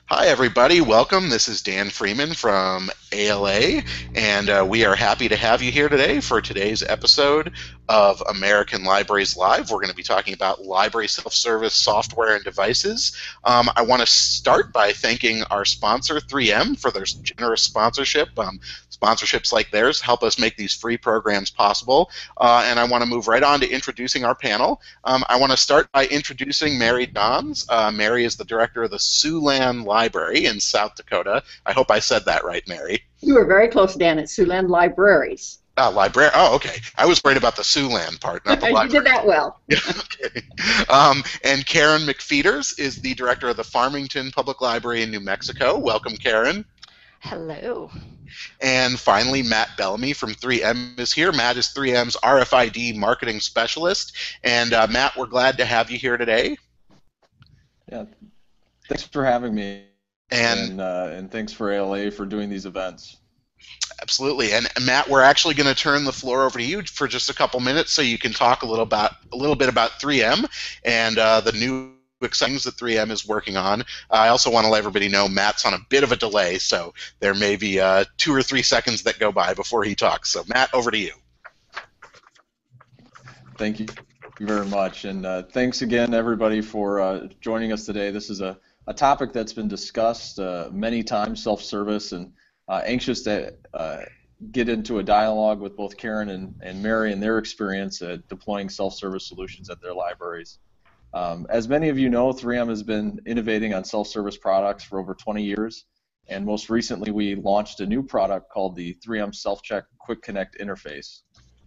Hi, everybody. Welcome. This is Dan Freeman from ALA, and we are happy to have you here today for today's episode of American Libraries Live. We're going to be talking about library self-service software and devices. I want to start by thanking our sponsor, 3M, for their generous sponsorship. Sponsorships like theirs help us make these free programs possible, and I want to move right on to introducing our panel. I want to start by introducing Mary Dons. Mary is the director of the Siouxland Library in South Dakota. I hope I said that right, Mary. You were very close, Dan, at Siouxland Libraries. Library. Oh, okay. I was worried about the Siouxland part, not the library. You did that well. Yeah, okay. And Karen McFeeters is the director of the Farmington Public Library in New Mexico. Welcome, Karen. Hello. And finally, Matt Bellamy from 3M is here. Matt is 3M's RFID marketing specialist. And Matt, we're glad to have you here today. Yeah, thanks for having me, and thanks for ALA for doing these events. Absolutely. And Matt, we're actually going to turn the floor over to you for just a couple minutes so you can talk a little bit about 3M and the new exciting things that 3M is working on. I also want to let everybody know Matt's on a bit of a delay, so there may be 2 or 3 seconds that go by before he talks. So Matt, over to you. Thank you very much, and thanks again everybody for joining us today. This is a topic that's been discussed many times, self-service, and anxious to get into a dialogue with both Karen and Mary and their experience at deploying self-service solutions at their libraries. As many of you know, 3M has been innovating on self-service products for over 20 years, and most recently we launched a new product called the 3M Self-Check Quick Connect interface.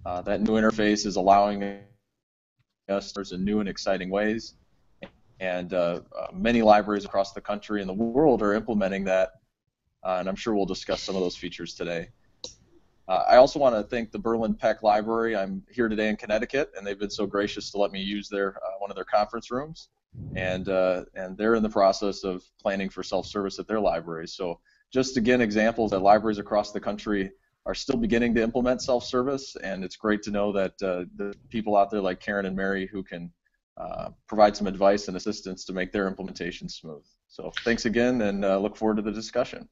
That new interface is allowing us in new and exciting ways, and many libraries across the country and the world are implementing that, and I'm sure we'll discuss some of those features today. I also want to thank the Berlin Peck Library. I'm here today in Connecticut, and they've been so gracious to let me use their one of their conference rooms, and they're in the process of planning for self-service at their libraries. So just again, examples that libraries across the country are still beginning to implement self-service, and it's great to know that the people out there like Karen and Mary who can provide some advice and assistance to make their implementation smooth. So thanks again, and look forward to the discussion.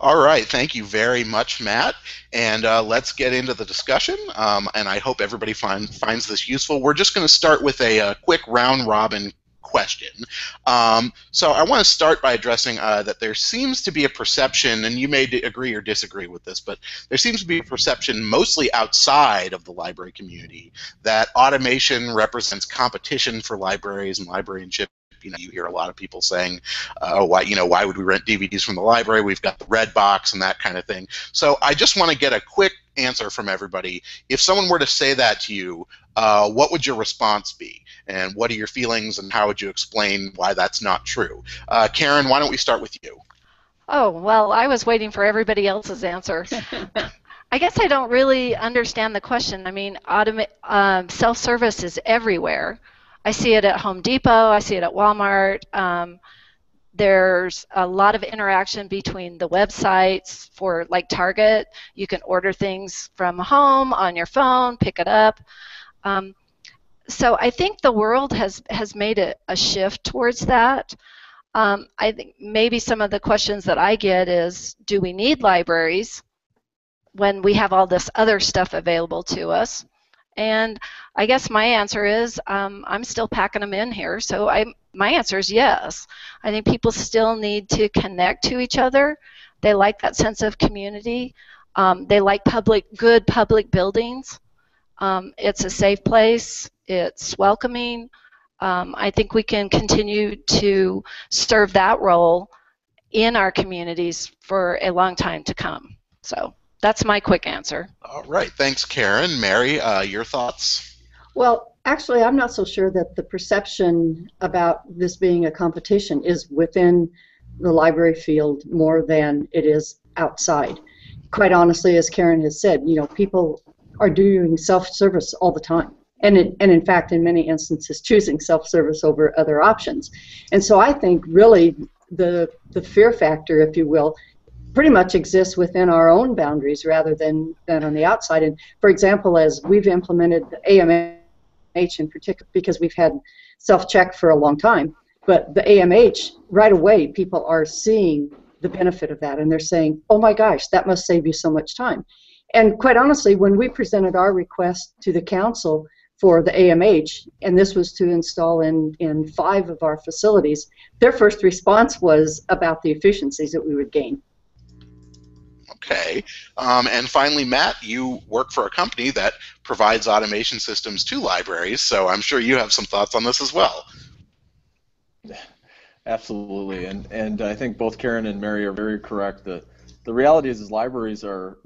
All right, thank you very much, Matt. And let's get into the discussion. And I hope everybody finds this useful. We're just going to start with a quick round-robin question. So I want to start by addressing that there seems to be a perception, and you may agree or disagree with this, but there seems to be a perception mostly outside of the library community that automation represents competition for libraries and librarianship. You hear a lot of people saying, "Oh, why would we rent DVDs from the library? We've got the Red Box and that kind of thing." So I just want to get a quick answer from everybody. If someone were to say that to you, what would your response be? And what are your feelings, and how would you explain why that's not true? Karen, why don't we start with you? Oh, well, I was waiting for everybody else's answer. I guess I don't really understand the question. I mean, self-service is everywhere. I see it at Home Depot, I see it at Walmart. There's a lot of interaction between the websites for like Target. You can order things from home on your phone, pick it up. So I think the world has made a shift towards that. I think maybe some of the questions that I get is, do we need libraries when we have all this other stuff available to us? And I guess my answer is I'm still packing them in here, so my answer is yes. I think people still need to connect to each other. They like that sense of community. They like good public buildings. It's a safe place. It's welcoming. I think we can continue to serve that role in our communities for a long time to come. So that's my quick answer. All right, thanks, Karen. Mary, your thoughts? Well, actually, I'm not so sure that the perception about this being a competition is within the library field more than it is outside. Quite honestly, as Karen has said, people are doing self-service all the time. And in fact, in many instances, choosing self-service over other options. And so I think really the fear factor, if you will, pretty much exists within our own boundaries rather than on the outside. And for example, as we've implemented AMH in particular, because we've had self-check for a long time, But the AMH, right away, people are seeing the benefit of that, and they're saying, oh my gosh, that must save you so much time. And quite honestly, when we presented our request to the council for the AMH, and this was to install in 5 of our facilities, their first response was about the efficiencies that we would gain. Okay. And finally, Matt, you work for a company that provides automation systems to libraries, so I'm sure you have some thoughts on this as well. Absolutely, and I think both Karen and Mary are very correct. The reality is libraries are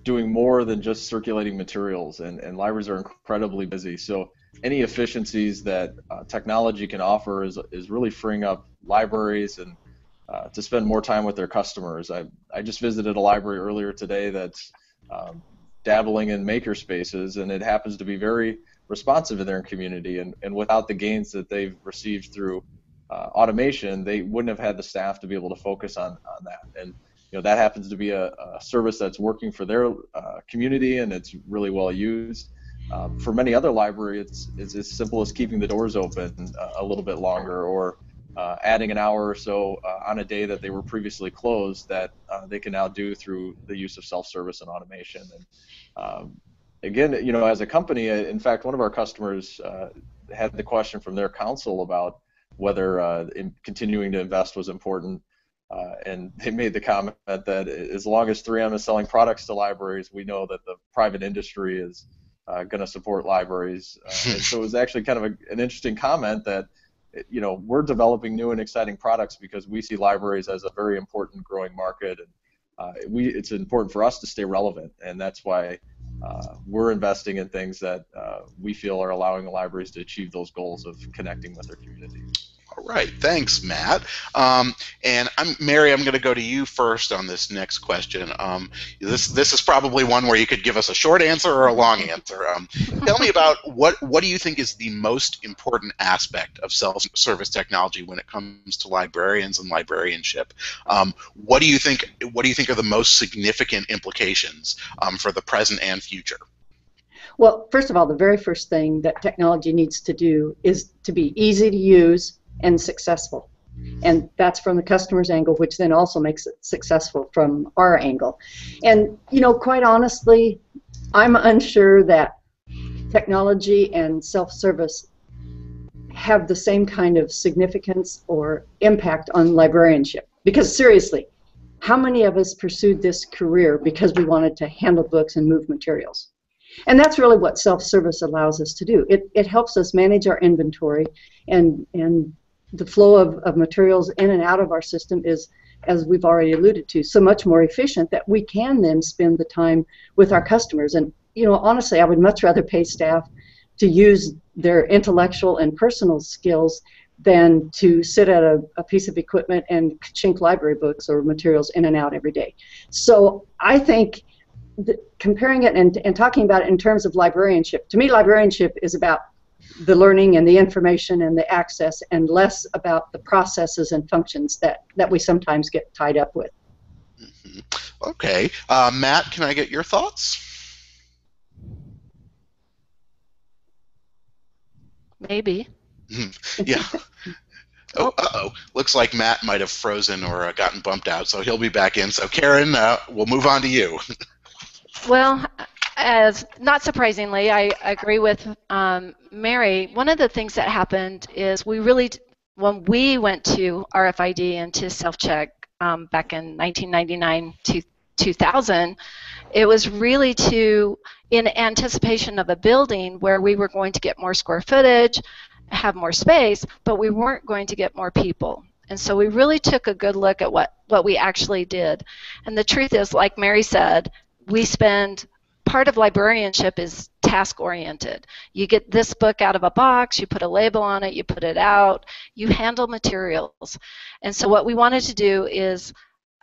doing more than just circulating materials, and libraries are incredibly busy. So any efficiencies that technology can offer is really freeing up libraries and to spend more time with their customers. I just visited a library earlier today that's dabbling in maker spaces, and it happens to be very responsive in their community, and without the gains that they've received through automation, they wouldn't have had the staff to be able to focus on that. And that happens to be a service that's working for their community, and it's really well used. For many other libraries, it's as simple as keeping the doors open a little bit longer, or adding an hour or so on a day that they were previously closed that they can now do through the use of self-service and automation. And again, as a company, in fact, one of our customers had the question from their council about whether continuing to invest was important, and they made the comment that as long as 3M is selling products to libraries, we know that the private industry is going to support libraries. And so it was actually kind of an interesting comment that we're developing new and exciting products because we see libraries as a very important growing market, and it's important for us to stay relevant, and that's why we're investing in things that we feel are allowing the libraries to achieve those goals of connecting with their community. All right, thanks, Matt. And Mary, I'm going to go to you first on this next question. This is probably one where you could give us a short answer or a long answer. Tell me about what do you think is the most important aspect of self-service technology when it comes to librarians and librarianship? What do you think are the most significant implications for the present and future? Well, first of all, the very first thing that technology needs to do is to be easy to use and successful. And that's from the customer's angle, which then also makes it successful from our angle. And, quite honestly, I'm unsure that technology and self-service have the same kind of significance or impact on librarianship. Because seriously, how many of us pursued this career because we wanted to handle books and move materials? And that's really what self-service allows us to do. It helps us manage our inventory, and the flow of materials in and out of our system is, as we've already alluded to, so much more efficient that we can then spend the time with our customers. And honestly, I would much rather pay staff to use their intellectual and personal skills than to sit at a piece of equipment and chink library books or materials in and out every day. So I think comparing it and talking about it in terms of librarianship, to me librarianship is about the learning and the information and the access, and less about the processes and functions that we sometimes get tied up with. Mm-hmm. Okay. Matt, can I get your thoughts? Maybe. Yeah. Oh, uh-oh. Looks like Matt might have frozen or gotten bumped out, so he'll be back in. So Karen, we'll move on to you. Well, not surprisingly, I agree with Mary. One of the things that happened is when we went to RFID and to self-check back in 1999 to 2000, it was really in anticipation of a building where we were going to get more square footage, have more space, but we weren't going to get more people. And so we really took a good look at what we actually did. And the truth is, like Mary said, part of librarianship is task-oriented. You get this book out of a box, you put a label on it, you put it out, you handle materials. And so what we wanted to do is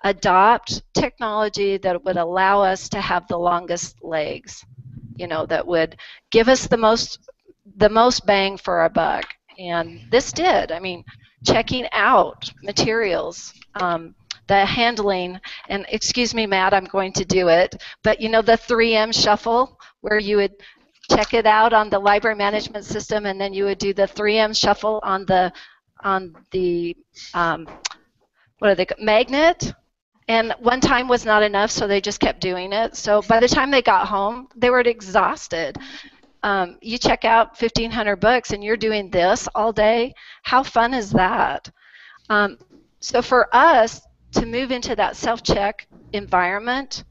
adopt technology that would allow us to have the longest legs, that would give us the most bang for our buck. And this did. I mean, checking out materials, the handling, and excuse me, Matt, I'm going to do it, but the 3M shuffle, where you would check it out on the library management system, and then you would do the 3M shuffle on the the what are they, magnet, and one time was not enough, so they just kept doing it. So by the time they got home, they were exhausted. You check out 1,500 books and you're doing this all day. How fun is that? So for us to move into that self-check environment,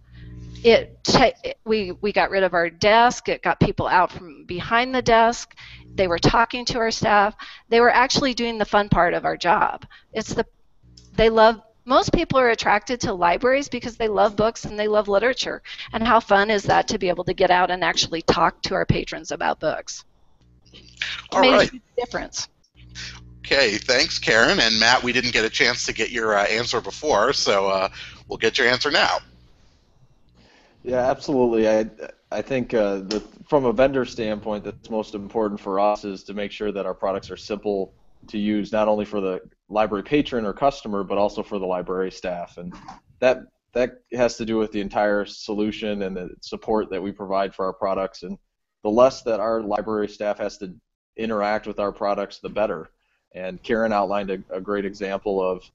we got rid of our desk. It got people out from behind the desk. They were talking to our staff. They were actually doing the fun part of our job. Most people are attracted to libraries because they love books and they love literature. And how fun is that to be able to get out and actually talk to our patrons about books? It made a huge difference. Okay, thanks, Karen. And Matt, we didn't get a chance to get your answer before, so we'll get your answer now. Yeah, absolutely. I think from a vendor standpoint, that's most important for us is to make sure that our products are simple to use, not only for the library patron or customer, but also for the library staff. And that has to do with the entire solution and the support that we provide for our products. And the less that our library staff has to interact with our products, the better. And Karen outlined a great example of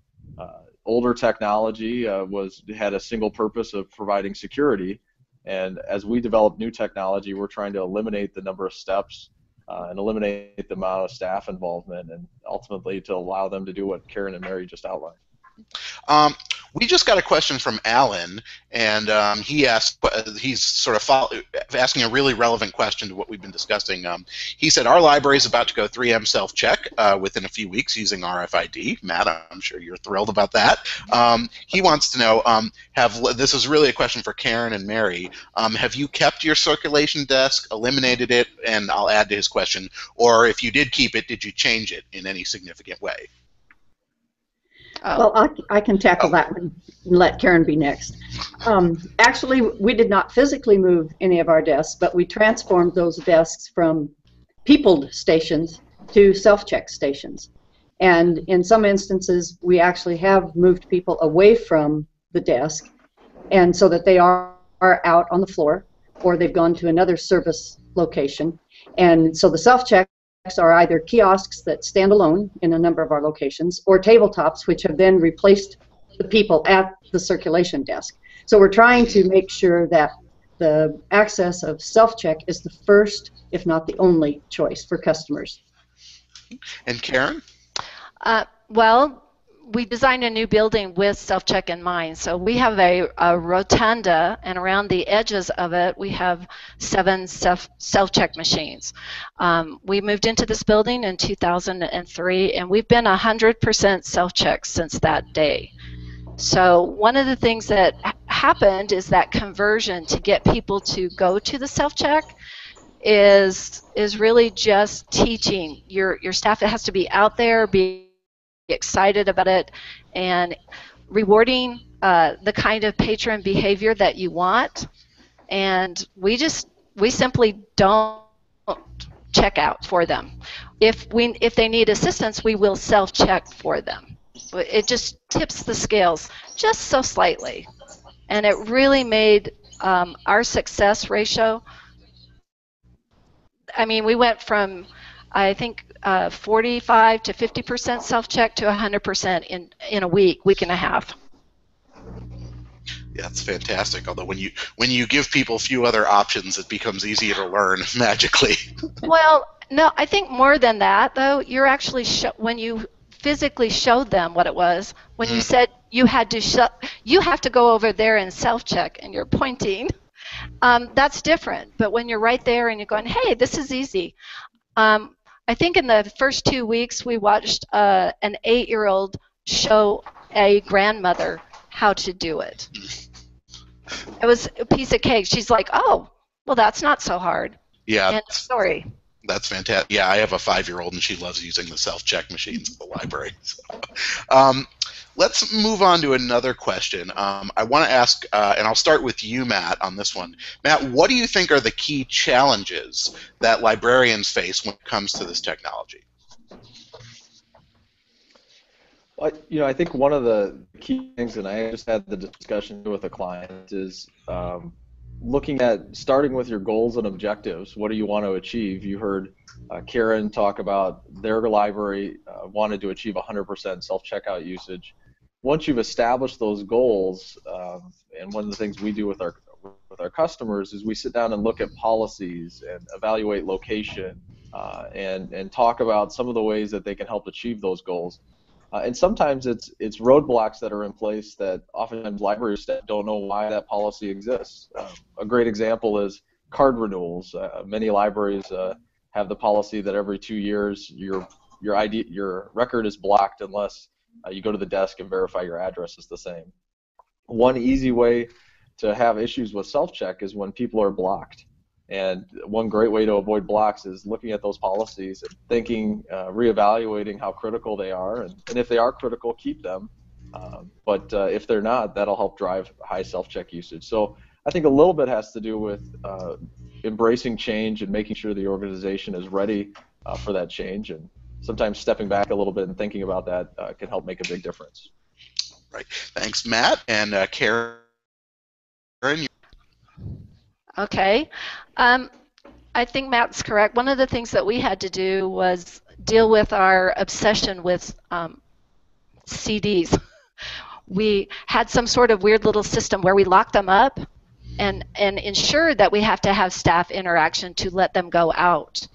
older technology had a single purpose of providing security. And as we develop new technology, we're trying to eliminate the number of steps and eliminate the amount of staff involvement, and ultimately to allow them to do what Karen and Mary just outlined. We just got a question from Alan, and he asked, he's sort of asking a really relevant question to what we've been discussing. He said, our library is about to go 3M self-check within a few weeks using RFID. Matt, I'm sure you're thrilled about that. He wants to know, this is really a question for Karen and Mary, have you kept your circulation desk, eliminated it, and I'll add to his question, or if you did keep it, did you change it in any significant way? Well, I can tackle that one and let Karen be next. Actually, we did not physically move any of our desks, but we transformed those desks from peopled stations to self-check stations. And in some instances, we actually have moved people away from the desk, and so that they are out on the floor, or they've gone to another service location. And so the self-check are either kiosks that stand alone in a number of our locations, or tabletops which have then replaced the people at the circulation desk. So we're trying to make sure that the access of self-check is the first, if not the only, choice for customers. And Karen? Well, we designed a new building with self-check in mind. So we have a rotunda, and around the edges of it, we have 7 self-check machines. We moved into this building in 2003, and we've been 100% self-check since that day. So one of the things that happened is that conversion to get people to go to the self-check is really just teaching your staff. It has to be out there, be excited about it, and rewarding the kind of patron behavior that you want. And we simply don't check out for them. If they need assistance, we will self-check for them. It just tips the scales just so slightly, and it really made our success ratio. I mean, we went from, I think, 45 to 50% self-check to 100% in a week and a half. Yeah, that's fantastic. Although when you give people a few other options, it becomes easier to learn magically. Well, no, I think more than that, though. You're actually when you physically showed them what it was. When you said you have to go over there and self-check, and you're pointing. That's different. But when you're right there and you're going, hey, this is easy. I think in the first 2 weeks we watched an 8-year-old show a grandmother how to do it. It was a piece of cake. She's like, oh, well, that's not so hard. Yeah. End of story. That's fantastic. Yeah, I have a 5-year-old, and she loves using the self-check machines at the library. So, let's move on to another question. I want to ask, and I'll start with you, Matt, on this one. Matt, what do you think are the key challenges that librarians face when it comes to this technology? Well, I think one of the key things, and I just had the discussion with a client, is looking at starting with your goals and objectives. What do you want to achieve? You heard Karen talk about their library wanted to achieve 100% self-checkout usage. Once you've established those goals, and one of the things we do with our customers is we sit down and look at policies and evaluate location and talk about some of the ways that they can help achieve those goals. And sometimes it's roadblocks that are in place that oftentimes library staff don't know why that policy exists. A great example is card renewals. Many libraries have the policy that every 2 years your record is blocked unless you go to the desk and verify your address is the same. One easy way to have issues with self-check is when people are blocked. And one great way to avoid blocks is looking at those policies and thinking, reevaluating how critical they are, and if they are critical, keep them. But if they're not, that'll help drive high self-check usage. So I think a little bit has to do with embracing change and making sure the organization is ready for that change. And sometimes stepping back a little bit and thinking about that can help make a big difference. Right. Thanks, Matt. And Karen. Okay. I think Matt's correct. One of the things that we had to do was deal with our obsession with CDs. We had some sort of weird little system where we locked them up and ensured that we have to have staff interaction to let them go out.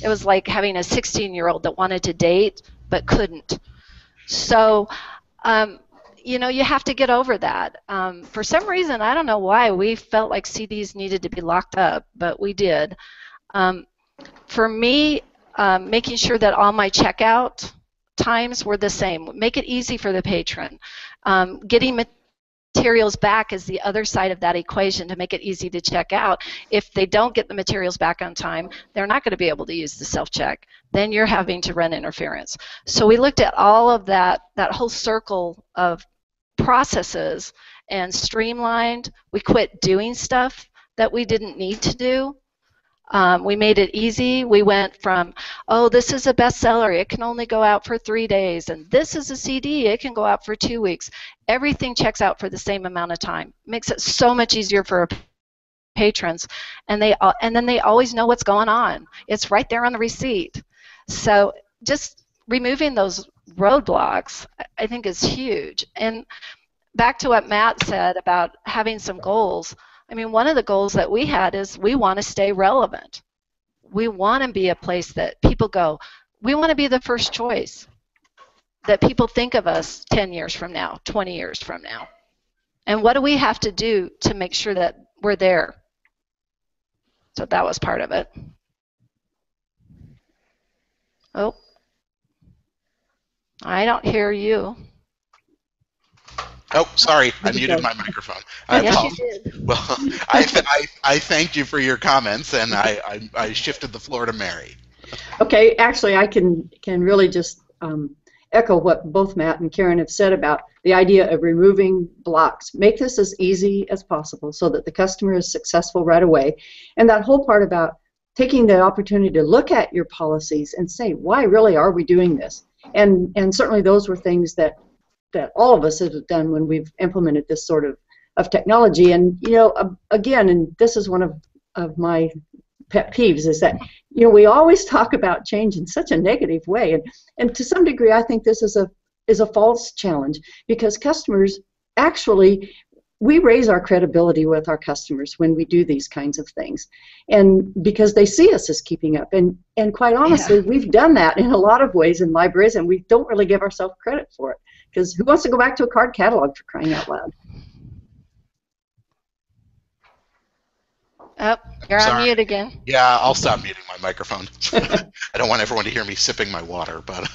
It was like having a 16-year-old that wanted to date but couldn't. So, you know, you have to get over that. For some reason, I don't know why, we felt like CDs needed to be locked up, but we did. For me, making sure that all my checkout times were the same. Make it easy for the patron. Getting materials back is the other side of that equation to make it easy to check out. If they don't get the materials back on time, they're not going to be able to use the self-check. Then you're having to run interference. So we looked at all of that whole circle of processes and streamlined. We quit doing stuff that we didn't need to do. We made it easy. We went from, oh, this is a bestseller, it can only go out for 3 days, and this is a CD, it can go out for 2 weeks. Everything checks out for the same amount of time. Makes it so much easier for our patrons, and then they always know what's going on. It's right there on the receipt. So just removing those roadblocks, I think, is huge. And back to what Matt said about having some goals. I mean, one of the goals that we had is we want to stay relevant. We want to be a place that people go, we want to be the first choice, that people think of us 10 years from now, 20 years from now. And what do we have to do to make sure that we're there? So that was part of it. Oh, I don't hear you. Oh, sorry, I muted my microphone. I Yes, you did. Well, I thanked you for your comments, and I shifted the floor to Mary. Okay, actually, I can really just echo what both Matt and Karen have said about the idea of removing blocks. Make this as easy as possible so that the customer is successful right away. And that whole part about taking the opportunity to look at your policies and say, why really are we doing this? And certainly those were things that all of us have done when we've implemented this sort of technology. And, you know, again, and this is one of my pet peeves, is that, you know, we always talk about change in such a negative way. And to some degree, I think this is a false challenge, because customers actually, we raise our credibility with our customers when we do these kinds of things, and because they see us as keeping up. And quite honestly, we've done that in a lot of ways in libraries, and we don't really give ourselves credit for it. Because who wants to go back to a card catalog, for crying out loud? Oh, you're on mute again. Yeah, I'll stop muting my microphone. I don't want everyone to hear me sipping my water. But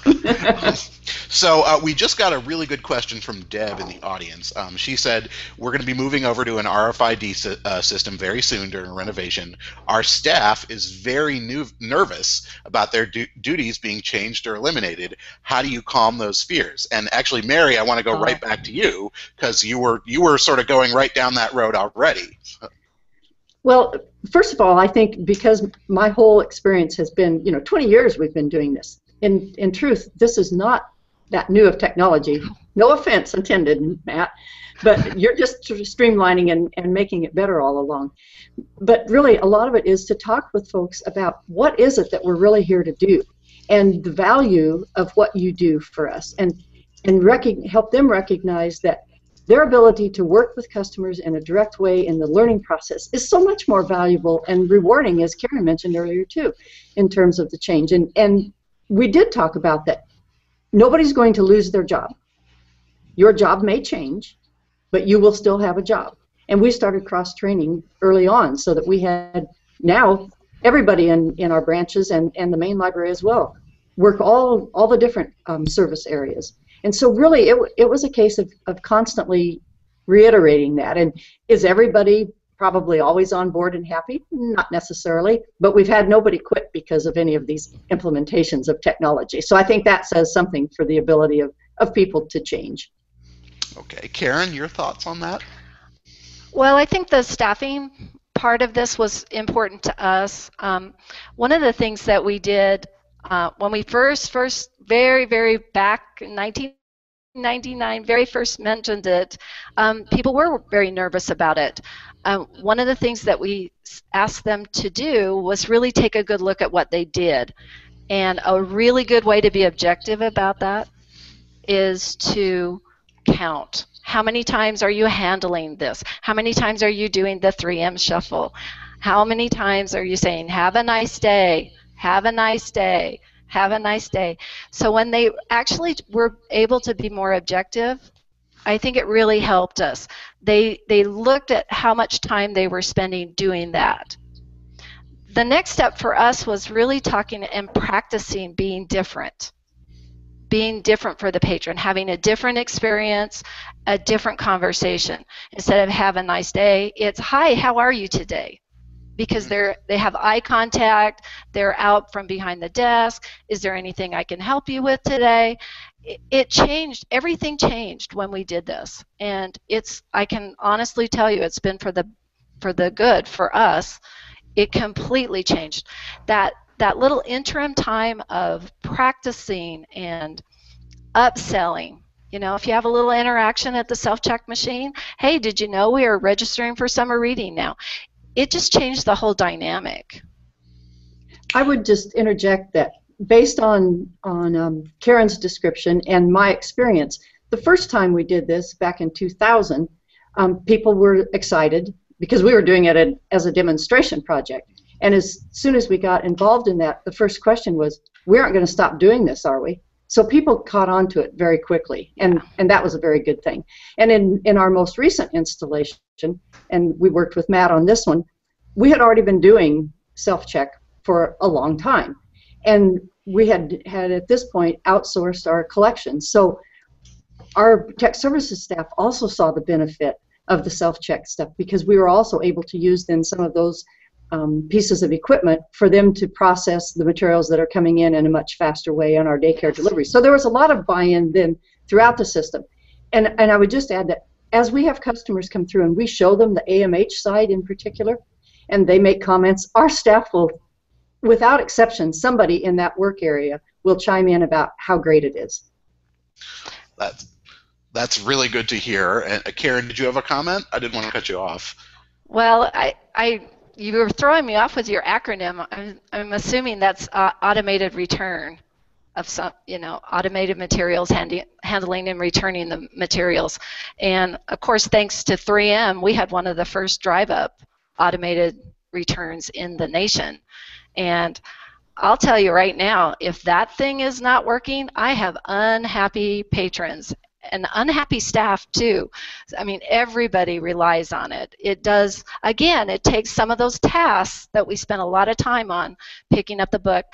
so we just got a really good question from Deb in the audience. She said, we're going to be moving over to an RFID system very soon during renovation. Our staff is very nervous about their duties being changed or eliminated. How do you calm those fears? And actually, Mary, I want to go right back to you, because you were sort of going right down that road already. Well, first of all, I think because my whole experience has been, you know, 20 years we've been doing this. In truth, this is not that new of technology. No offense intended, Matt, but you're just sort of streamlining and making it better all along. But really, a lot of it is to talk with folks about what is it that we're really here to do, and the value of what you do for us, and help them recognize that their ability to work with customers in a direct way in the learning process is so much more valuable and rewarding, as Karen mentioned earlier too, in terms of the change. And we did talk about that. Nobody's going to lose their job. Your job may change, but you will still have a job. And we started cross-training early on so that we had now everybody in our branches and the main library as well work all the different service areas. And so really it was a case of constantly reiterating that. And is everybody probably always on board and happy? Not necessarily, but we've had nobody quit because of any of these implementations of technology. So I think that says something for the ability of people to change. Okay, Karen, your thoughts on that? Well, I think the staffing part of this was important to us. One of the things that we did when we first very back in 1999, very first mentioned it, people were very nervous about it. One of the things that we asked them to do was really take a good look at what they did. And a really good way to be objective about that is to count. How many times are you handling this? How many times are you doing the 3M shuffle? How many times are you saying, have a nice day, have a nice day, have a nice day? So when they actually were able to be more objective, I think it really helped us. They looked at how much time they were spending doing that. The next step for us was really talking and practicing being different for the patron, having a different experience, a different conversation. Instead of have a nice day, it's hi, how are you today? Because they have eye contact, they're out from behind the desk. Is there anything I can help you with today? It changed, everything changed when we did this. And I can honestly tell you it's been for the good for us. It completely changed. That little interim time of practicing and upselling, if you have a little interaction at the self-check machine, hey, did you know we are registering for summer reading now? It just changed the whole dynamic. I would just interject that based on Karen's description and my experience, the first time we did this back in 2000, people were excited because we were doing it as a demonstration project. And as soon as we got involved in that, the first question was, we aren't going to stop doing this, are we? So people caught on to it very quickly, and that was a very good thing. And in our most recent installation, and we worked with Matt on this one, we had already been doing self-check for a long time. And we had at this point outsourced our collections. So our tech services staff also saw the benefit of the self-check stuff because we were also able to use then some of those pieces of equipment for them to process the materials that are coming in a much faster way on our daycare delivery. So there was a lot of buy-in then throughout the system. And I would just add that as we have customers come through and we show them the AMH side in particular, and they make comments, our staff will, without exception, somebody in that work area will chime in about how great it is. That's really good to hear. And Karen, did you have a comment? I didn't want to cut you off. Well, you were throwing me off with your acronym. I'm assuming that's automated return of some, automated materials handling and returning the materials. And of course, thanks to 3M, we had one of the first drive-up automated returns in the nation. And I'll tell you right now, if that thing is not working, I have unhappy patrons and unhappy staff too. I mean, everybody relies on it. It does, again, it takes some of those tasks that we spent a lot of time on picking up the book.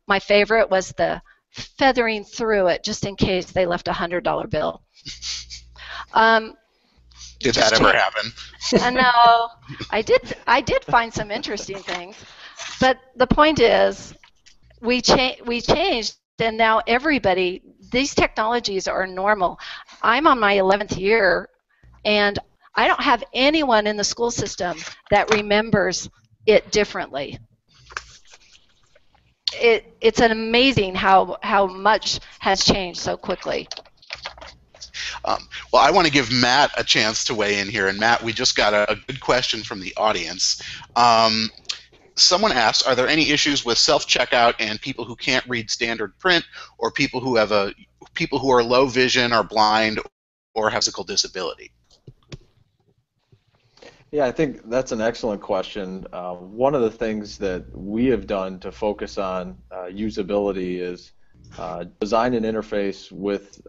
My favorite was the feathering through it just in case they left a $100 bill. Did that ever happen? No, I did find some interesting things, but the point is, we changed, and now everybody. These technologies are normal. I'm on my 11th year, and I don't have anyone in the school system that remembers it differently. It's amazing how much has changed so quickly. Well, I want to give Matt a chance to weigh in here. And Matt, we just got a good question from the audience. Someone asked, are there any issues with self-checkout and people who can't read standard print, or people who are low vision, or blind, or have physical disability? Yeah, I think that's an excellent question. One of the things that we have done to focus on usability is design an interface with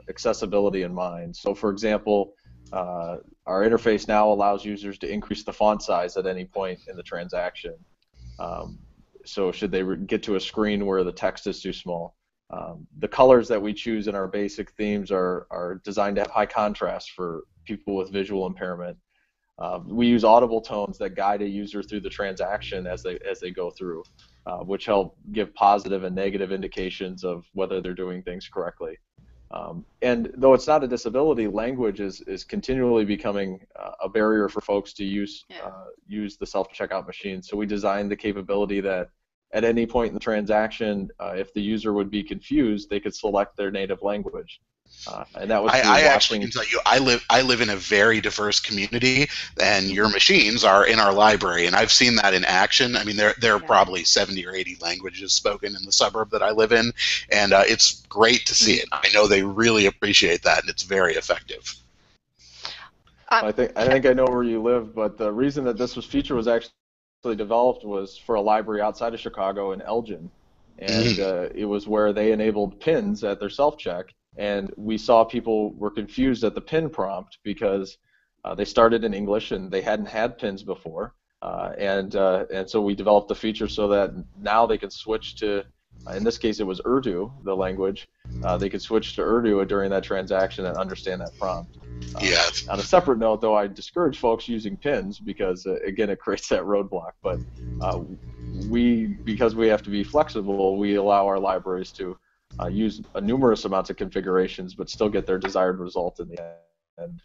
accessibility in mind. So, for example, our interface now allows users to increase the font size at any point in the transaction. So should they get to a screen where the text is too small. The colors that we choose in our basic themes are designed to have high contrast for people with visual impairment. We use audible tones that guide a user through the transaction as they go through, which help give positive and negative indications of whether they're doing things correctly. And though it's not a disability, language is continually becoming a barrier for folks to use the self-checkout machine. So we designed the capability that at any point in the transaction, if the user would be confused, they could select their native language. And that was I actually can tell you, I live in a very diverse community, and your machines are in our library, and I've seen that in action. I mean, there are probably 70 or 80 languages spoken in the suburb that I live in, and it's great to see it. I know they really appreciate that, and it's very effective. I think I know where you live, but the reason that this feature was actually developed was for a library outside of Chicago in Elgin, and it was where they enabled pins at their self-check. And we saw people were confused at the pin prompt because they started in English and they hadn't had pins before, and so we developed the feature so that now they could switch to, in this case it was Urdu, the language. They could switch to Urdu during that transaction and understand that prompt. On a separate note, though, I discourage folks using pins because again it creates that roadblock. But because we have to be flexible, we allow our libraries to use numerous amounts of configurations, but still get their desired result in the end.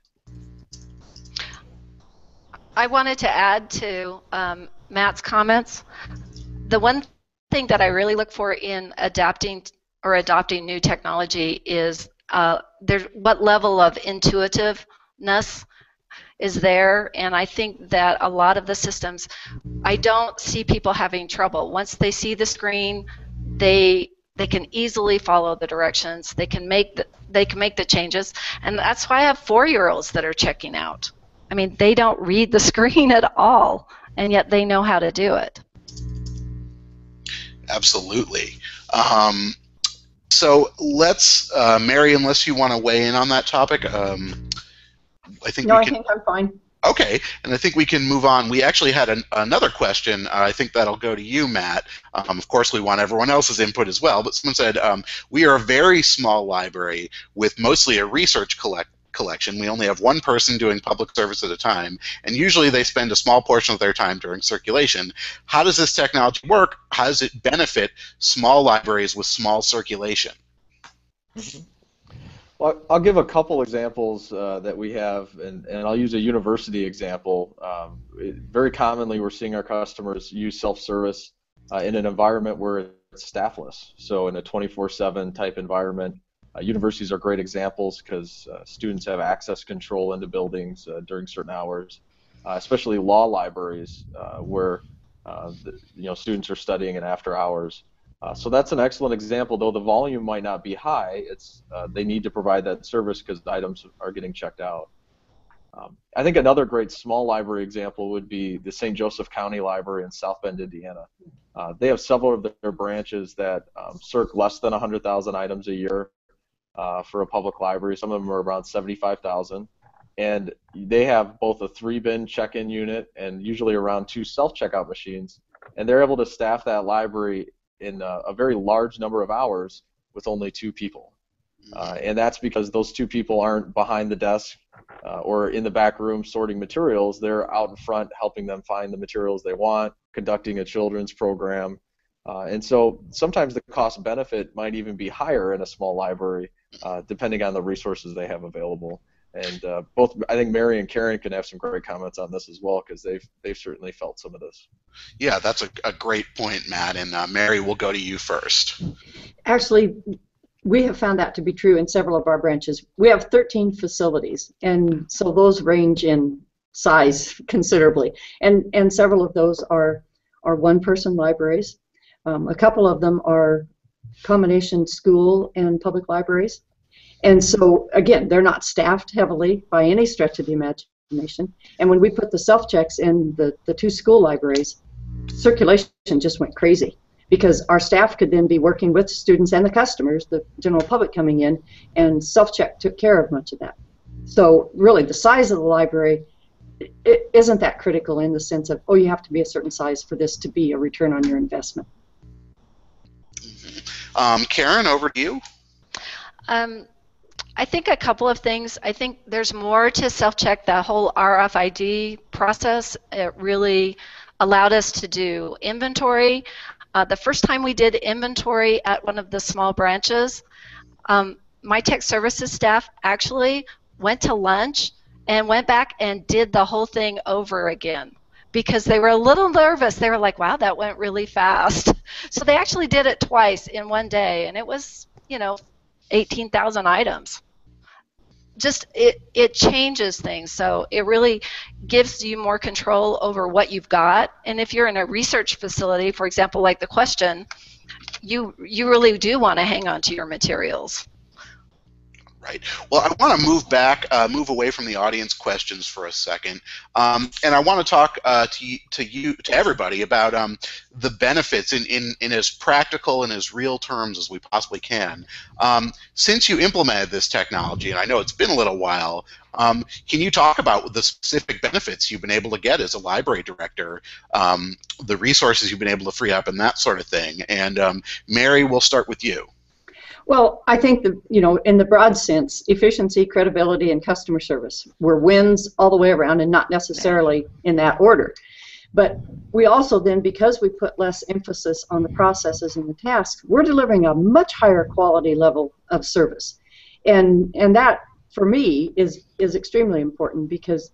I wanted to add to Matt's comments. The one thing that I really look for in adapting or adopting new technology is what level of intuitiveness is there, and I think that a lot of the systems, I don't see people having trouble. Once they see the screen, they can easily follow the directions. They can make the changes, and that's why I have 4-year-olds that are checking out. I mean, they don't read the screen at all, and yet they know how to do it. Absolutely. So let's, Mary, unless you want to weigh in on that topic, I think I think I'm fine. Okay, and I think we can move on. We actually had another question. I think that'll go to you, Matt. Of course, we want everyone else's input as well, but someone said, we are a very small library with mostly a research collection. We only have one person doing public service at a time, and usually they spend a small portion of their time during circulation. How does this technology work? How does it benefit small libraries with small circulation? Well, I'll give a couple examples that we have, and I'll use a university example. Very commonly, we're seeing our customers use self-service in an environment where it's staffless. So in a 24/7 type environment, universities are great examples because students have access control into buildings during certain hours, especially law libraries where students are studying in after hours. So that's an excellent example, though the volume might not be high. They need to provide that service because the items are getting checked out. I think another great small library example would be the St. Joseph County Library in South Bend, Indiana. They have several of their branches that circ less than 100,000 items a year for a public library. Some of them are around 75,000. And they have both a 3-bin check-in unit and usually around 2 self-checkout machines. And they're able to staff that library in a very large number of hours with only 2 people. And that's because those 2 people aren't behind the desk or in the back room sorting materials. They're out in front helping them find the materials they want, conducting a children's program. And so sometimes the cost benefit might even be higher in a small library depending on the resources they have available. And I think Mary and Karen can have some great comments on this as well because they've certainly felt some of this. Yeah, that's a great point, Matt. And Mary, we'll go to you first. Actually, we have found that to be true in several of our branches. We have 13 facilities, and so those range in size considerably, and several of those are one-person libraries. A couple of them are combination school and public libraries. And so, again, they're not staffed heavily by any stretch of the imagination. And when we put the self-checks in the two school libraries, circulation just went crazy because our staff could then be working with students and the customers, the general public coming in, and self-check took care of much of that. So really, the size of the library, it isn't that critical in the sense of, oh, you have to be a certain size for this to be a return on your investment. Karen, over to you. I think a couple of things. I think there's more to self-check. The whole RFID process, it really allowed us to do inventory. The first time we did inventory at one of the small branches, my tech services staff actually went to lunch and went back and did the whole thing over again because they were a little nervous. They were like, wow, that went really fast. So they actually did it twice in one day, and it was, 18,000 items. Just it changes things, so it really gives you more control over what you've got. And if you're in a research facility, for example, like the question, you really do want to hang on to your materials. Right. Well, I want to move away from the audience questions for a second, and I want to talk to everybody about the benefits in as practical and as real terms as we possibly can. Since you implemented this technology, and I know it's been a little while, can you talk about the specific benefits you've been able to get as a library director, the resources you've been able to free up, and that sort of thing? And Mary, we'll start with you. Well, I think in the broad sense, efficiency, credibility, and customer service were wins all the way around, and not necessarily in that order. But we also then, because we put less emphasis on the processes and the tasks, we're delivering a much higher quality level of service, and that for me is extremely important because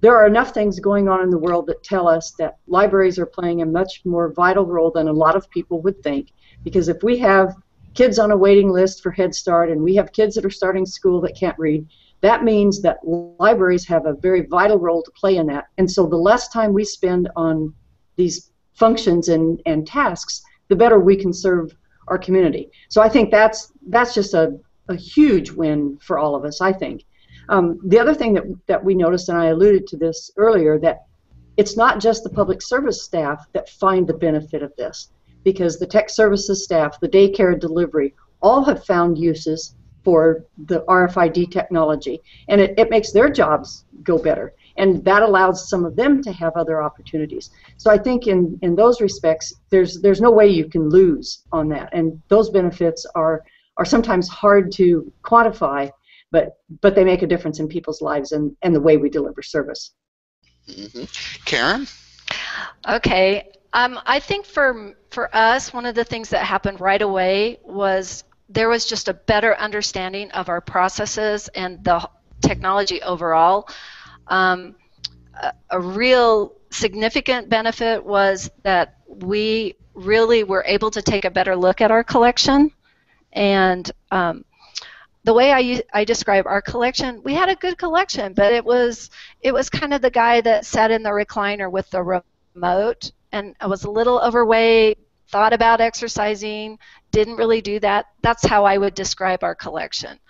there are enough things going on in the world that tell us that libraries are playing a much more vital role than a lot of people would think. Because if we have kids on a waiting list for Head Start, and we have kids that are starting school that can't read, that means that libraries have a very vital role to play in that. And so the less time we spend on these functions and tasks, the better we can serve our community. So I think that's just a huge win for all of us, I think. The other thing that we noticed, and I alluded to this earlier, that it's not just the public service staff that find the benefit of this, because the tech services staff, the daycare delivery, all have found uses for the RFID technology, and it makes their jobs go better, and that allows some of them to have other opportunities. So I think in those respects, there's no way you can lose on that, and those benefits are sometimes hard to quantify, but they make a difference in people's lives and the way we deliver service. Mm-hmm. Karen? Okay. I think for us, one of the things that happened right away was there was just a better understanding of our processes and the technology overall. A real significant benefit was that we really were able to take a better look at our collection. And the way I describe our collection, we had a good collection, but it was kind of the guy that sat in the recliner with the remote, and I was a little overweight, thought about exercising, didn't really do that. That's how I would describe our collection.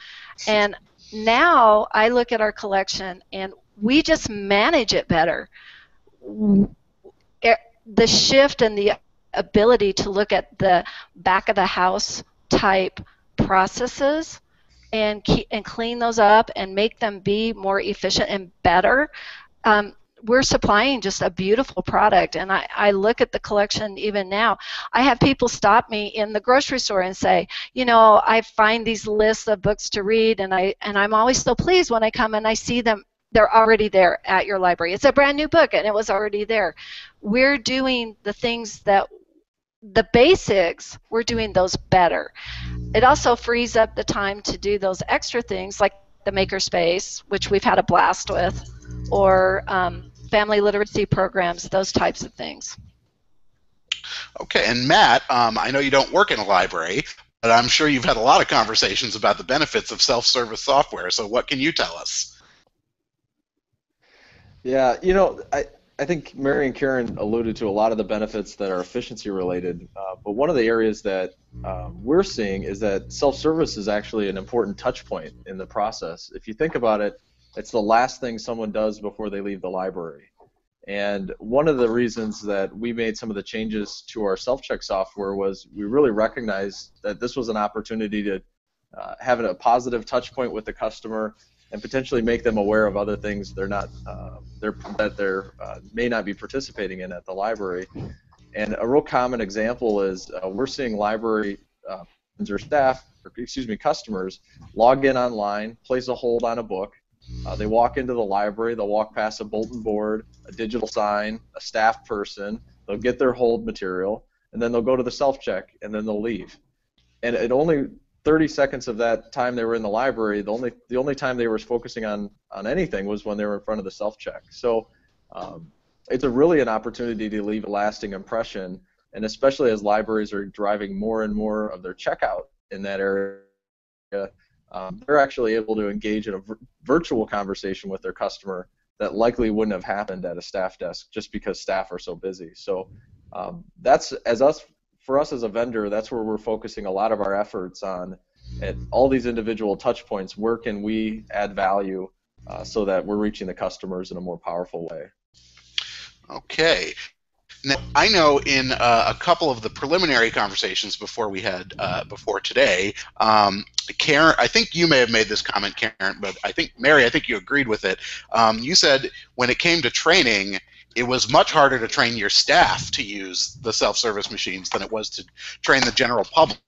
And now I look at our collection and we just manage it better. The shift and the ability to look at the back of the house type processes and clean those up and make them be more efficient and better, we're supplying just a beautiful product. And I look at the collection even now. I have people stop me in the grocery store and say, I find these lists of books to read, and I'm always so pleased when I come and I see them. They're already there at your library. It's a brand new book, and it was already there. We're doing the things that the basics, we're doing those better. It also frees up the time to do those extra things like the makerspace, which we've had a blast with, or family literacy programs, those types of things. Okay, and Matt, I know you don't work in a library, I'm sure you've had a lot of conversations about the benefits of self-service software. So what can you tell us? Yeah, I think Mary and Karen alluded to a lot of the benefits that are efficiency related, but one of the areas that we're seeing is that self-service is actually an important touch point in the process. If you think about it, it's the last thing someone does before they leave the library. And one of the reasons that we made some of the changes to our self-check software was we really recognized that this was an opportunity to have a positive touch point with the customer and potentially make them aware of other things they're not may not be participating in at the library. And a real common example is we're seeing library or staff, or excuse me, customers log in online, place a hold on a book. They walk into the library, they'll walk past a bulletin board, a digital sign, a staff person, they'll get their hold material, and then they'll go to the self-check, and then they'll leave. And it only 30 seconds of that time they were in the library, the only time they were focusing on anything was when they were in front of the self-check. So it's really an opportunity to leave a lasting impression, and especially as libraries are driving more and more of their checkout in that area, they're actually able to engage in a virtual conversation with their customer that likely wouldn't have happened at a staff desk just because staff are so busy. So for us as a vendor, that's where we're focusing a lot of our efforts on at all these individual touch points. Where can we add value so that we're reaching the customers in a more powerful way? Okay. Now, I know in a couple of the preliminary conversations before we had before today, Karen, I think you may have made this comment, Karen, but I think Mary, I think you agreed with it. You said when it came to training, it was much harder to train your staff to use the self-service machines than it was to train the general public.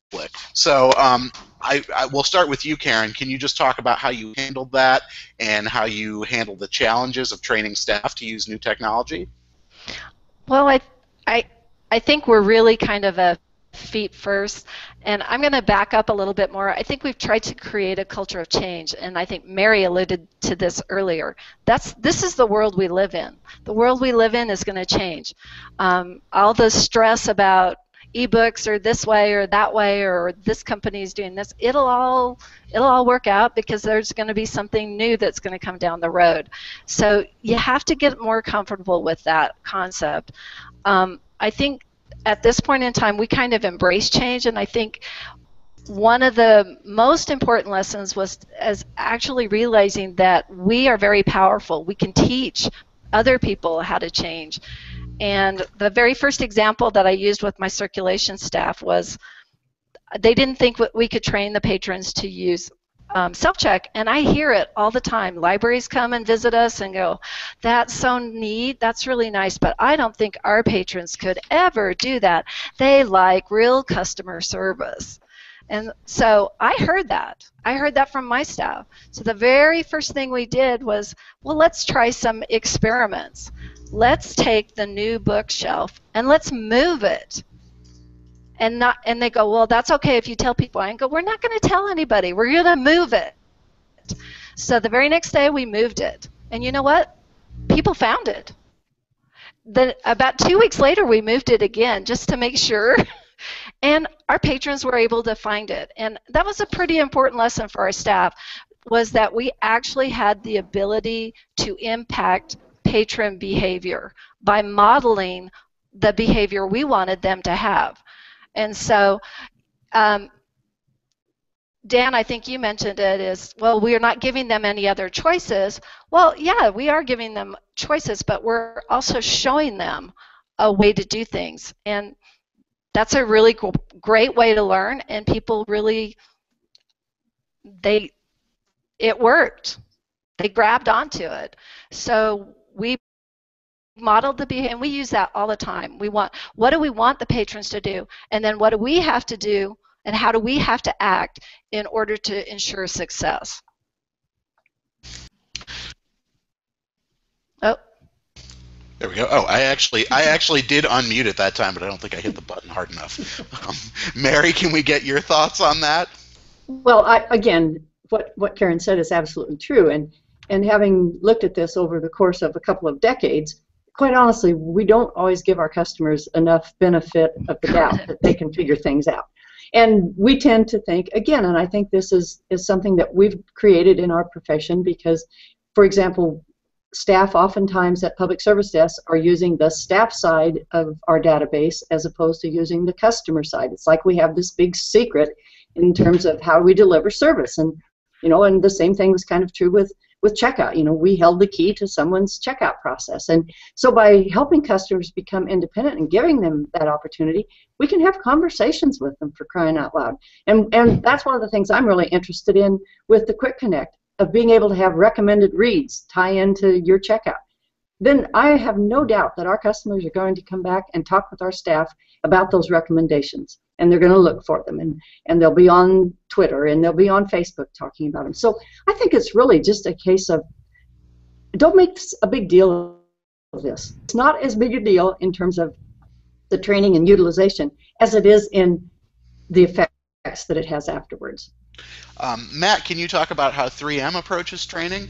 So I will start with you, Karen. Can you just talk about how you handled that and how you handled the challenges of training staff to use new technology? Well, I think we're really kind of a feet first, and I'm going to back up a little bit more. I think we've tried to create a culture of change, and I think Mary alluded to this earlier. This is the world we live in. The world we live in is going to change. All the stress about ebooks or this way or that way or this company is doing this, it'll all work out because there's going to be something new that's going to come down the road. So you have to get more comfortable with that concept. I think at this point in time we kind of embrace change, and I think one of the most important lessons was actually realizing that we are very powerful. We can teach other people how to change. And the very first example that I used with my circulation staff was they didn't think we could train the patrons to use self-check, and I hear it all the time. Libraries come and visit us and go, that's so neat, that's really nice, but I don't think our patrons could ever do that. They like real customer service. And so I heard that. I heard that from my staff. So the very first thing we did was, well, let's try some experiments. Let's take the new bookshelf and let's move it. And they go, well, that's okay if you tell people. I go, we're not going to tell anybody. We're going to move it. So the very next day we moved it. And you know what? People found it. Then about 2 weeks later we moved it again just to make sure. And our patrons were able to find it. And that was a pretty important lesson for our staff, was that we actually had the ability to impact patron behavior by modeling the behavior we wanted them to have. And so, Dan, I think you mentioned it is, well, we are not giving them any other choices. Well, yeah, we are giving them choices, but we're also showing them a way to do things. And that's a really great way to learn, and people really, it worked. They grabbed onto it. So we modeled the behavior, and we use that all the time. What do we want the patrons to do, and then what do we have to do, and how do we have to act in order to ensure success? Oh. There we go. Oh, I actually did unmute it that time, but I don't think I hit the button hard enough. Mary, can we get your thoughts on that? Well, again, what Karen said is absolutely true, and having looked at this over the course of a couple of decades, quite honestly, we don't always give our customers enough benefit of the doubt that they can figure things out. And we tend to think, again, and I think this is something that we've created in our profession because, for example, staff oftentimes at public service desks are using the staff side of our database as opposed to using the customer side. It's like we have this big secret in terms of how we deliver service. And, and the same thing was kind of true with checkout. We held the key to someone's checkout process. And so by helping customers become independent and giving them that opportunity, we can have conversations with them, for crying out loud. And that's one of the things I'm really interested in with the Quick Connect, of being able to have recommended reads tie into your checkout. Then I have no doubt that our customers are going to come back and talk with our staff about those recommendations, and they're going to look for them, and they'll be on Twitter and they'll be on Facebook talking about them. So I think it's really just a case of, don't make a big deal of this. It's not as big a deal in terms of the training and utilization as it is in the effects that it has afterwards. Matt, can you talk about how 3M approaches training?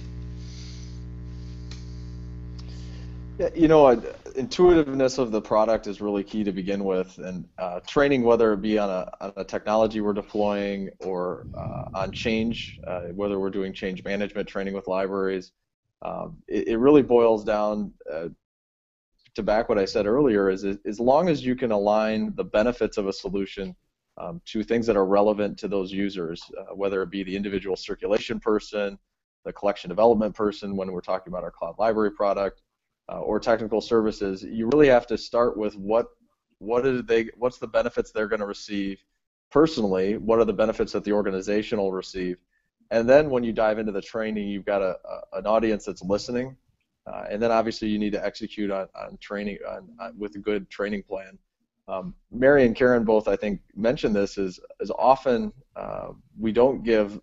Yeah, intuitiveness of the product is really key to begin with, and training, whether it be on a technology we're deploying or on change, whether we're doing change management training with libraries, it really boils down to back what I said earlier, is as long as you can align the benefits of a solution to things that are relevant to those users, whether it be the individual circulation person, the collection development person when we're talking about our cloud library product, or technical services, you really have to start with what's the benefits they're going to receive personally, what are the benefits that the organization will receive, and then when you dive into the training, you've got an audience that's listening, and then obviously you need to execute on training with a good training plan. Mary and Karen both, I think, mentioned this, is often we don't give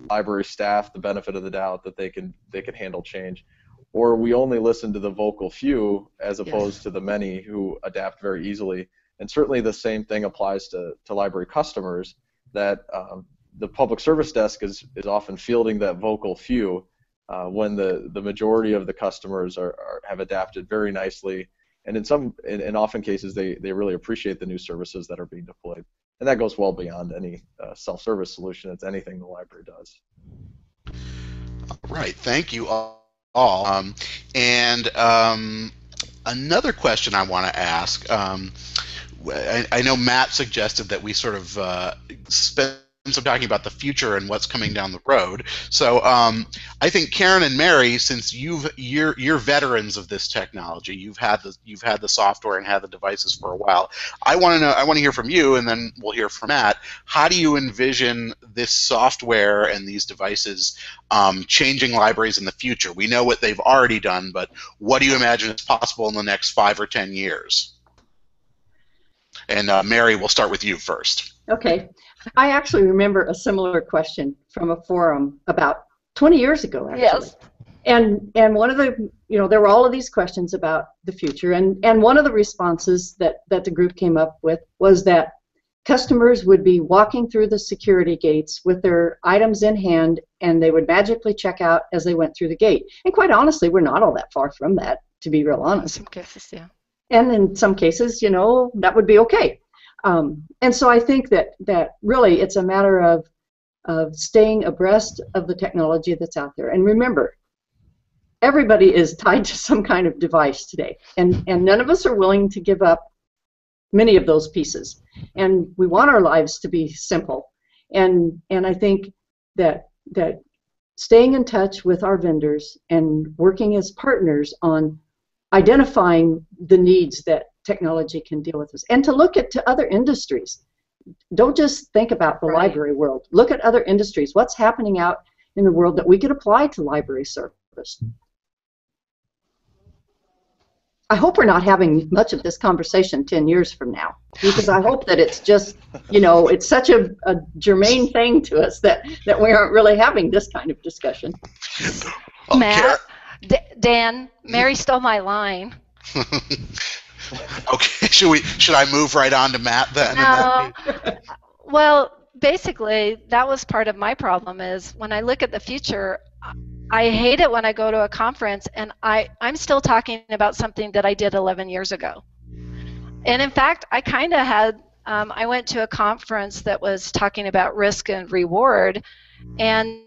library staff the benefit of the doubt that they can handle change, or we only listen to the vocal few as opposed to the many who adapt very easily. And certainly the same thing applies to library customers, that the public service desk is often fielding that vocal few when the majority of the customers have adapted very nicely, and in often cases they really appreciate the new services that are being deployed. And that goes well beyond any self-service solution. It's anything the library does. All right, thank you all. Another question I want to ask, I know Matt suggested that we sort of spend some talking about the future and what's coming down the road. So I think Karen and Mary, since you're veterans of this technology, you've had the software and had the devices for a while. I want to hear from you, and then we'll hear from Matt. How do you envision this software and these devices changing libraries in the future? We know what they've already done, but what do you imagine is possible in the next 5 or 10 years? And Mary, we'll start with you first. Okay. I actually remember a similar question from a forum about 20 years ago, actually. Yes. And one of the, there were all of these questions about the future, and one of the responses that the group came up with was that customers would be walking through the security gates with their items in hand, and they would magically check out as they went through the gate. And quite honestly, we're not all that far from that, to be real honest. In some cases, yeah. And in some cases, that would be okay. And so I think that really it's a matter of staying abreast of the technology that's out there. And remember, everybody is tied to some kind of device today, and none of us are willing to give up many of those pieces. And we want our lives to be simple. And I think that staying in touch with our vendors and working as partners on identifying the needs that technology can deal with us, and to look to other industries. Don't just think about the library world. Look at other industries. What's happening out in the world that we could apply to library service? I hope we're not having much of this conversation 10 years from now, because I hope that it's just, it's such a germane thing to us that we aren't really having this kind of discussion. Matt, Dan, Mary stole my line. Okay, should I move right on to Matt then? No. Well, basically, that was part of my problem, is when I look at the future, I hate it when I go to a conference and I'm still talking about something that I did 11 years ago. And in fact, I kind of had I went to a conference that was talking about risk and reward, and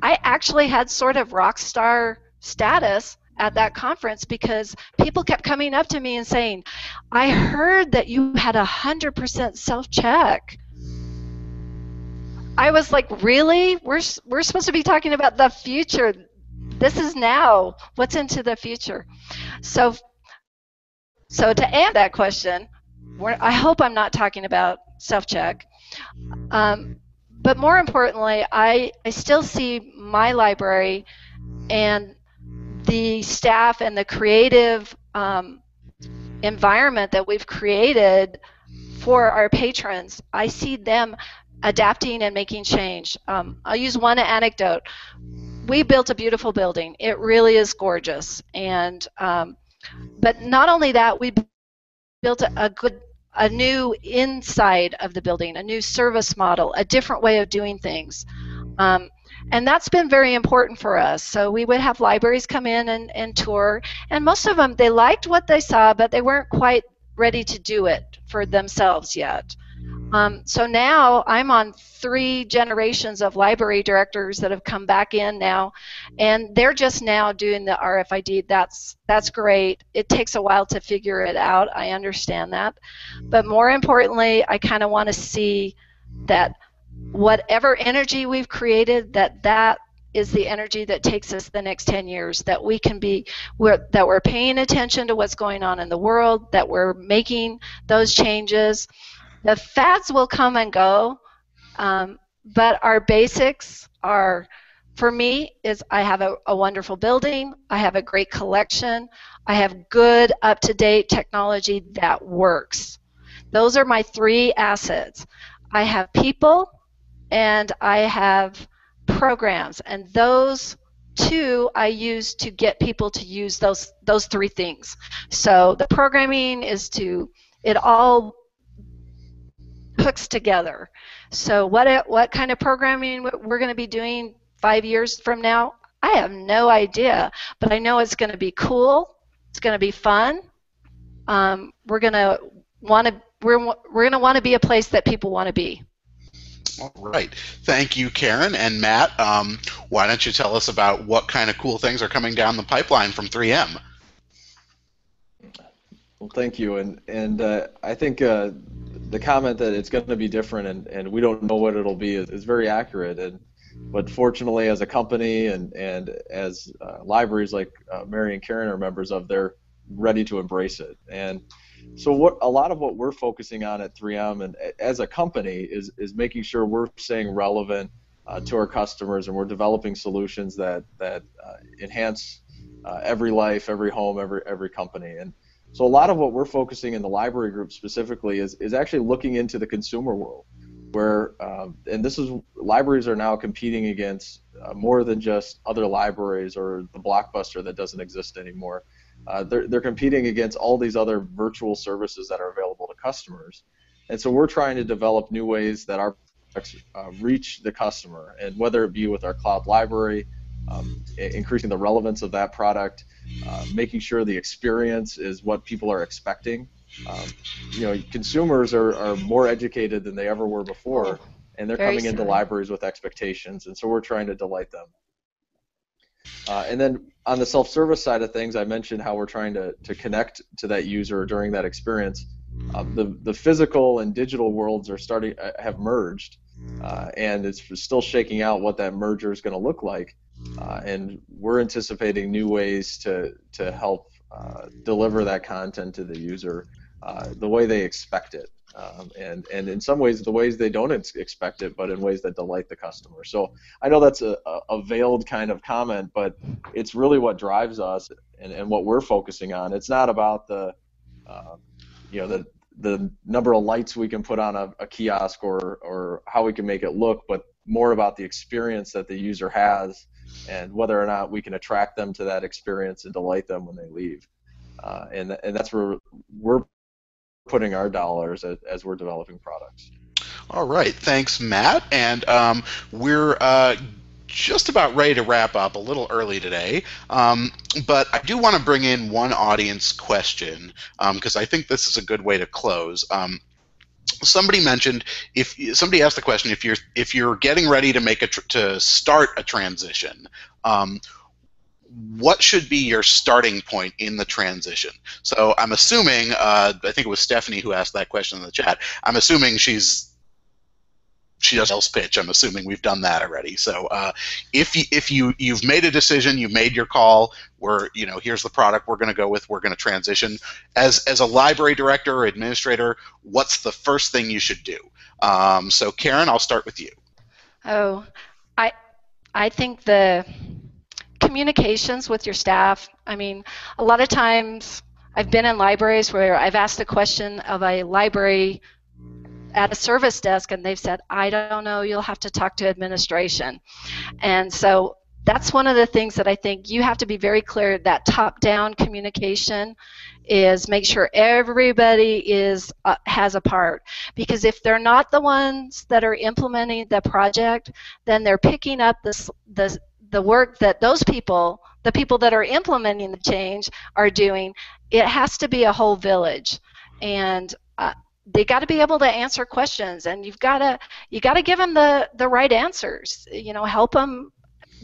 I actually had sort of rock star status at that conference because people kept coming up to me and saying, I heard that you had 100% self-check. I was like, really? We're supposed to be talking about the future. This is now. What's into the future? So to answer that question, I hope I'm not talking about self-check. But more importantly, I still see my library and the staff and the creative environment that we've created for our patrons. I see them adapting and making change. I'll use one anecdote. We built a beautiful building. It really is gorgeous. And but not only that, we built a new inside of the building, a new service model, a different way of doing things. And that's been very important for us. So we would have libraries come in and tour, and most of them, they liked what they saw, but they weren't quite ready to do it for themselves yet. So now I'm on 3 generations of library directors that have come back in now, and they're just now doing the RFID. That's great. It takes a while to figure it out. I understand that. But more importantly, I kind of want to see that whatever energy we've created, that is the energy that takes us the next 10 years, that we can be, that we're paying attention to what's going on in the world, that we're making those changes. The fads will come and go, but our basics are, for me, is I have a wonderful building, I have a great collection, I have good, up-to-date technology that works. Those are my 3 assets. I have people, and I have programs, and those 2 I use to get people to use those 3 things. So the programming is it all hooks together. So what kind of programming we're going to be doing 5 years from now, I have no idea, but I know it's going to be cool. It's going to be fun. We're going to want to be a place that people want to be. All right. Thank you, Karen. And Matt, why don't you tell us about what kind of cool things are coming down the pipeline from 3M? Well, thank you. And I think the comment that it's going to be different and we don't know what it'll be is very accurate. But fortunately, as a company and as libraries like Mary and Karen are members of, they're ready to embrace it. And so a lot of what we're focusing on at 3M and as a company is making sure we're staying relevant to our customers, and we're developing solutions that enhance every life, every home, every company. And so a lot of what we're focusing in the library group specifically is actually looking into the consumer world, where libraries are now competing against more than just other libraries or the Blockbuster that doesn't exist anymore. They're competing against all these other virtual services that are available to customers. And so we're trying to develop new ways that our products reach the customer, and whether it be with our cloud library, increasing the relevance of that product, making sure the experience is what people are expecting. Consumers are more educated than they ever were before, and they're coming into libraries with expectations, and so we're trying to delight them. And then on the self-service side of things, I mentioned how we're trying to connect to that user during that experience. The physical and digital worlds have merged, and it's still shaking out what that merger is going to look like. And we're anticipating new ways to help deliver that content to the user the way they expect it, and in some ways the ways they don't expect it, but in ways that delight the customer. So I know that's a veiled kind of comment, but it's really what drives us and what we're focusing on. It's not about the number of lights we can put on a kiosk or how we can make it look, but more about the experience that the user has and whether or not we can attract them to that experience and delight them when they leave. And that's where we're putting our dollars as we're developing products. All right, thanks, Matt. And we're just about ready to wrap up, a little early today, but I do want to bring in one audience question because I think this is a good way to close. somebody mentioned, if somebody asked the question, if you're getting ready to make to start a transition, what should be your starting point in the transition? So I'm assuming, I think it was Stephanie who asked that question in the chat. I'm assuming she does sales pitch. I'm assuming we've done that already. So if you've made a decision, you made your call, here's the product we're going to go with, we're going to transition. As a library director or administrator, what's the first thing you should do? So Karen, I'll start with you. Oh, I think the communications with your staff. I mean, a lot of times I've been in libraries where I've asked a question of a library at a service desk, and they've said, I don't know, you'll have to talk to administration. And so that's one of the things that I think you have to be very clear, that top-down communication is make sure everybody has a part. Because if they're not the ones that are implementing the project, then they're picking up the work that those people, the people that are implementing the change, are doing. It has to be a whole village. And they got to be able to answer questions, and you got to give them the right answers. Help them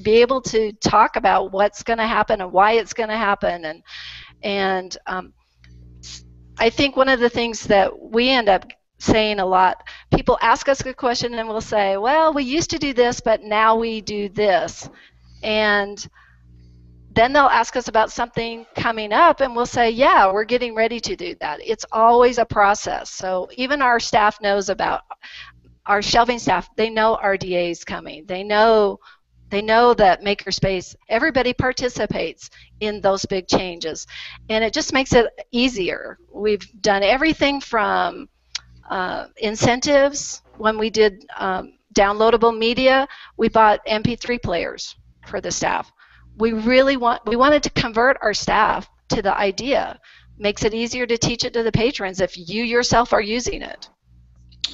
be able to talk about what's going to happen and why it's going to happen. And I think one of the things that we end up saying a lot, people ask us a question and we'll say, well, we used to do this, but now we do this. And then they'll ask us about something coming up, and we'll say, yeah, we're getting ready to do that. It's always a process. So even our staff knows about, our shelving staff, they know RDA is coming. They know that Makerspace, everybody participates in those big changes. And it just makes it easier. We've done everything from incentives. When we did downloadable media, we bought MP3 players for the staff. We wanted to convert our staff to the idea. Makes it easier to teach it to the patrons if you yourself are using it.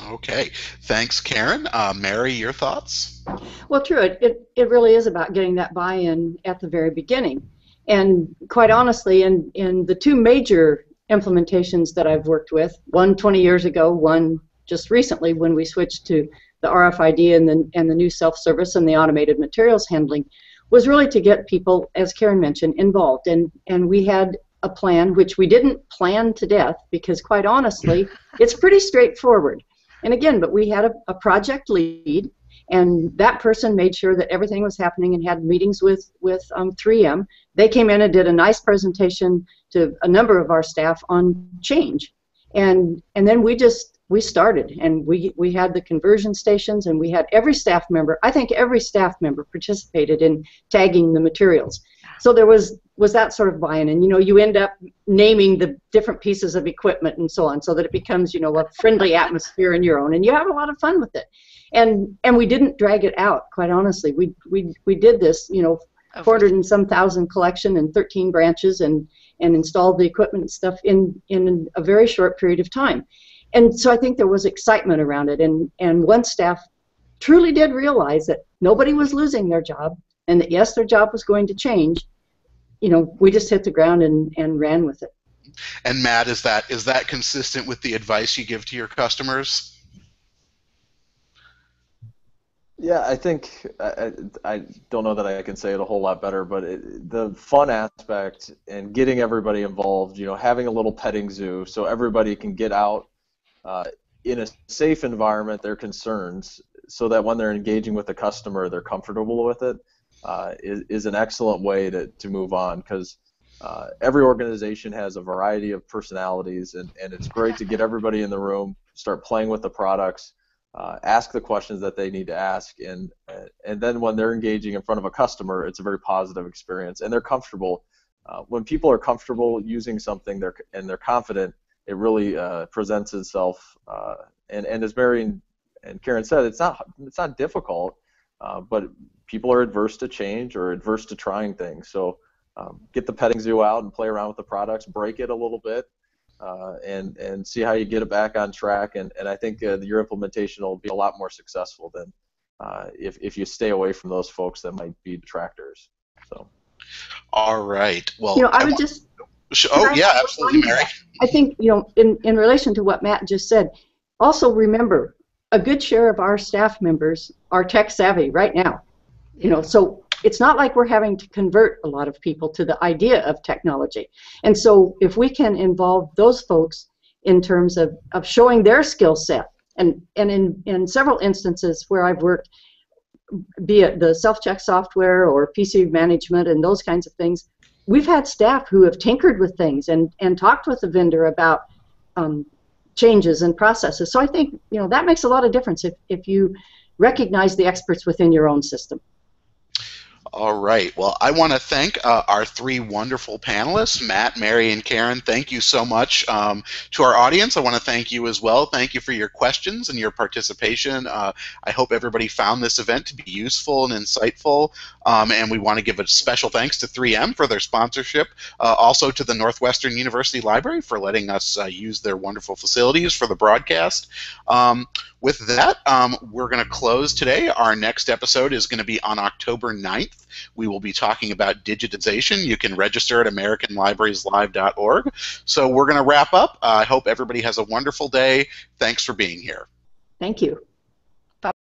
Okay, thanks, Karen. Mary, your thoughts? Well, true. It really is about getting that buy-in at the very beginning. And quite honestly, in the two major implementations that I've worked with, one 20 years ago, one just recently when we switched to the RFID and the new self-service and the automated materials handling, was really to get people, as Karen mentioned, involved. And we had a plan, which we didn't plan to death, because quite honestly, it's pretty straightforward. And again, but we had a project lead, and that person made sure that everything was happening and had meetings with 3M. They came in and did a nice presentation to a number of our staff on change. And then we started, and we had the conversion stations, and we had every staff member, I think every staff member participated in tagging the materials. So there was that sort of buy-in, and you end up naming the different pieces of equipment and so on, so that it becomes a friendly atmosphere in your own, and you have a lot of fun with it. And we didn't drag it out, quite honestly. We did this 400 and some thousand collection in 13 branches, and installed the equipment and stuff in a very short period of time. And so I think there was excitement around it, and once staff truly did realize that nobody was losing their job, and that yes, their job was going to change, we just hit the ground and ran with it. And Matt, is that consistent with the advice you give to your customers? Yeah, I think I don't know that I can say it a whole lot better, but the fun aspect and getting everybody involved, having a little petting zoo so everybody can get out in a safe environment their concerns, so that when they're engaging with the customer, they're comfortable with it, is an excellent way to move on, because every organization has a variety of personalities, and it's great to get everybody in the room, start playing with the products, ask the questions that they need to ask, and then when they're engaging in front of a customer, it's a very positive experience, and they're comfortable. When people are comfortable using something and they're confident, it really presents itself. And as Mary and Karen said, it's not difficult, but people are adverse to change or adverse to trying things. So get the petting zoo out and play around with the products, break it a little bit, and see how you get it back on track. And I think your implementation will be a lot more successful than if you stay away from those folks that might be detractors. So. All right. Well, I would just. Oh yeah, absolutely, Mary. I think in relation to what Matt just said, Also remember, a good share of our staff members are tech savvy right now. So it's not like we're having to convert a lot of people to the idea of technology. And so if we can involve those folks in terms of showing their skill set, and in several instances where I've worked, be it the self-check software or PC management and those kinds of things, we've had staff who have tinkered with things and talked with the vendor about changes and processes. So I think that makes a lot of difference if you recognize the experts within your own system. All right. Well, I want to thank our three wonderful panelists, Matt, Mary, and Karen. Thank you so much. To our audience, I want to thank you as well. Thank you for your questions and your participation. I hope everybody found this event to be useful and insightful. And we want to give a special thanks to 3M for their sponsorship. Also to the Northwestern University Library for letting us use their wonderful facilities for the broadcast. With that, we're going to close today. Our next episode is going to be on October 9th. We will be talking about digitization. You can register at AmericanLibrariesLive.org. So we're going to wrap up. I hope everybody has a wonderful day. Thanks for being here. Thank you.